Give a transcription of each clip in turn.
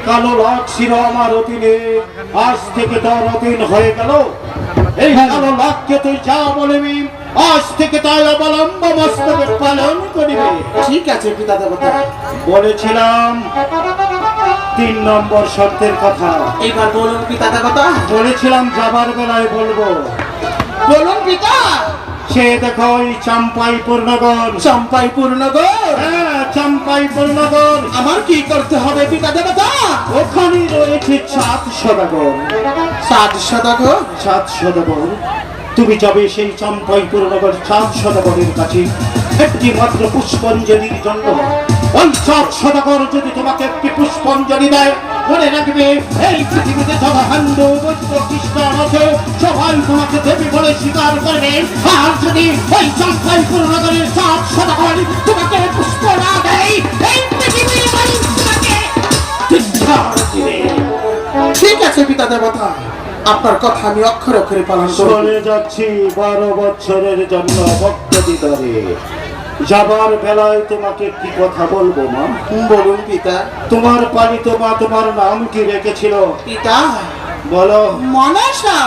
কালো লাট ছিল আমার অধীনে, আজ থেকে তার অধীন হয়ে গেল। এই কালো লাটকে তুই যা বলবি আজ থেকে তাই অবলম্ব মস্তকে পালন করিবে। ঠিক আছে পিতা দেবতা। বলেছিলাম 3 নম্বর শর্তের কথা। এইবার বলুন পিতা দেবতা। বলেছিলাম যাবার বেলায় বলবো। বলুন পিতা। সে দেখো ওই চম্পাইপুর নগর। চম্পাইপুর নগর? হ্যাঁ, চম্পাইপুর নগর। আমার কি করতে হবে পিতা দেবতা? ওখানে রয়েছে 7 সদাগর। 7 সদাগর? 7 সদাগর। তুমি যাবে সেই চম্পাইপুর নগর 7 সদাগরের কাছে একটি মাত্র পুষ্পাঞ্জলির জন্য। ওই 7 সদাগর যদি তোমাকে একটি পুষ্পাঞ্জলি দেয়, মনে রাখবে এই পৃথিবীতে যত হিন্দু বৌদ্ধ খ্রিস্টান আছে সবাই তোমাকে দেবী বলে স্বীকার করবে। আর যদি ওই চম্পাইপুর নগরের 7 সদাগর তোমাকে পুষ্প না দেয়, এই পৃথিবীর মানুষ তোমাকে ধিক্কার দিবে। ঠিক আছে পিতা দেবতা, আপনার কথা আমি অক্ষরে অক্ষরে পালন করব। চলে যাচ্ছি 12 বছরের জন্য ভক্ত দিদারে। যাবার বেলায় তোমাকে কি কথা বলবো মা? বলুন পিতা। তোমার পালিত মা তোমার নাম কি রেখেছিল? পিতা বলো। মনসা।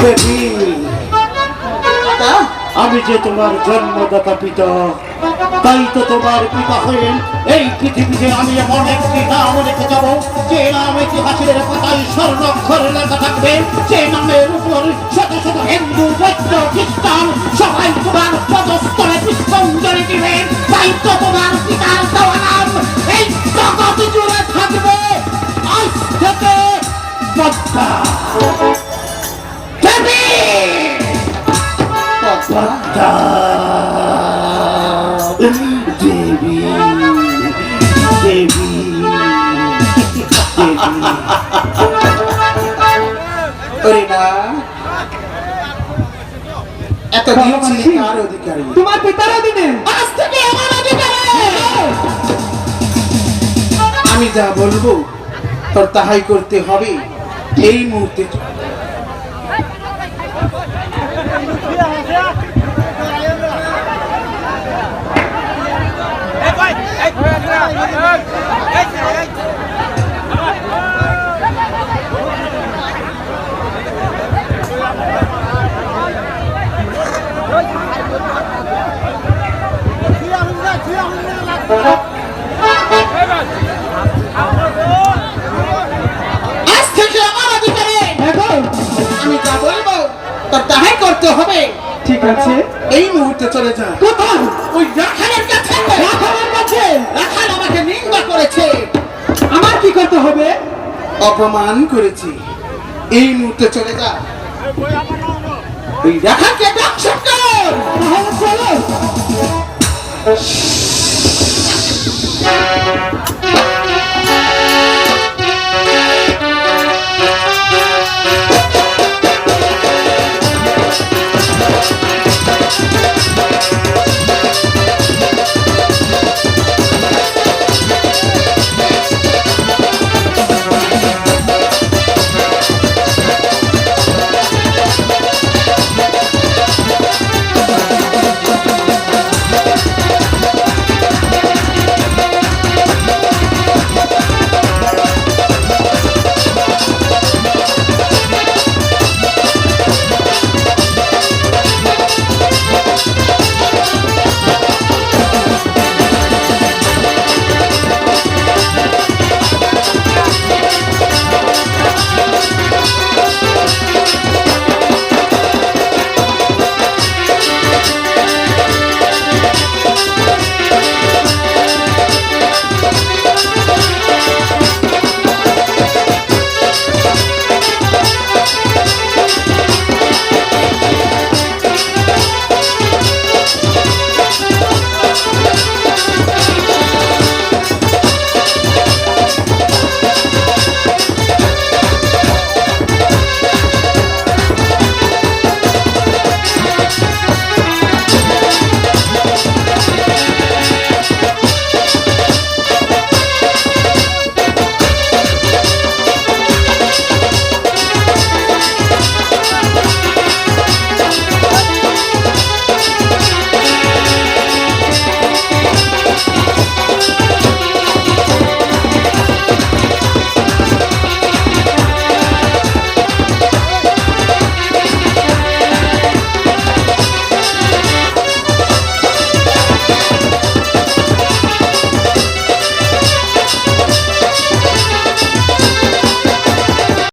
দেবী, পিতা আমি যে তোমার জন্মদাতা পিতা, তাই তো তোমার পিতা হয়ে এই পৃথিবীতে আমি এমন একটি নাম রেখে যাব যে নাম ইতিহাসের পাতায় স্বর্ণাক্ষরে লেখা থাকবে। যে নামের উপর শত শত হিন্দু বৌদ্ধ খ্রিস্টান সবাই তোমার পদস্থলে পুষ্পাঞ্জলি দিবে। তাই তো তোমার পিতার দেওয়া নাম এই জগৎ জুড়ে থাকবে আজ থেকে পদ্মা দেবী। পদ্মা দেবী দেবী ওরে না, এত দিন ছিল কার অধিকারী? তোমার পিতার অধীনে। আজ থেকে আমার অধিকারী। আমি যা বলবো তোর তাহাই করতে হবে এই মুহূর্তে। আজ থেকে আমার অধিকারী। আমি যা বলবো তোর তাহাই করতে হবে। ঠিক আছে। এই মুহূর্তে চলে যা। কোথায়? ওই রাখালের কাছে। রাখালের কাছে? রাখাল আমাকে নিন্দা করেছে। আমার কি করতে হবে? অপমান করেছি। এই মুহূর্তে চলে যা। ওই রাখালকে দংশন কর। তাহলে চলো।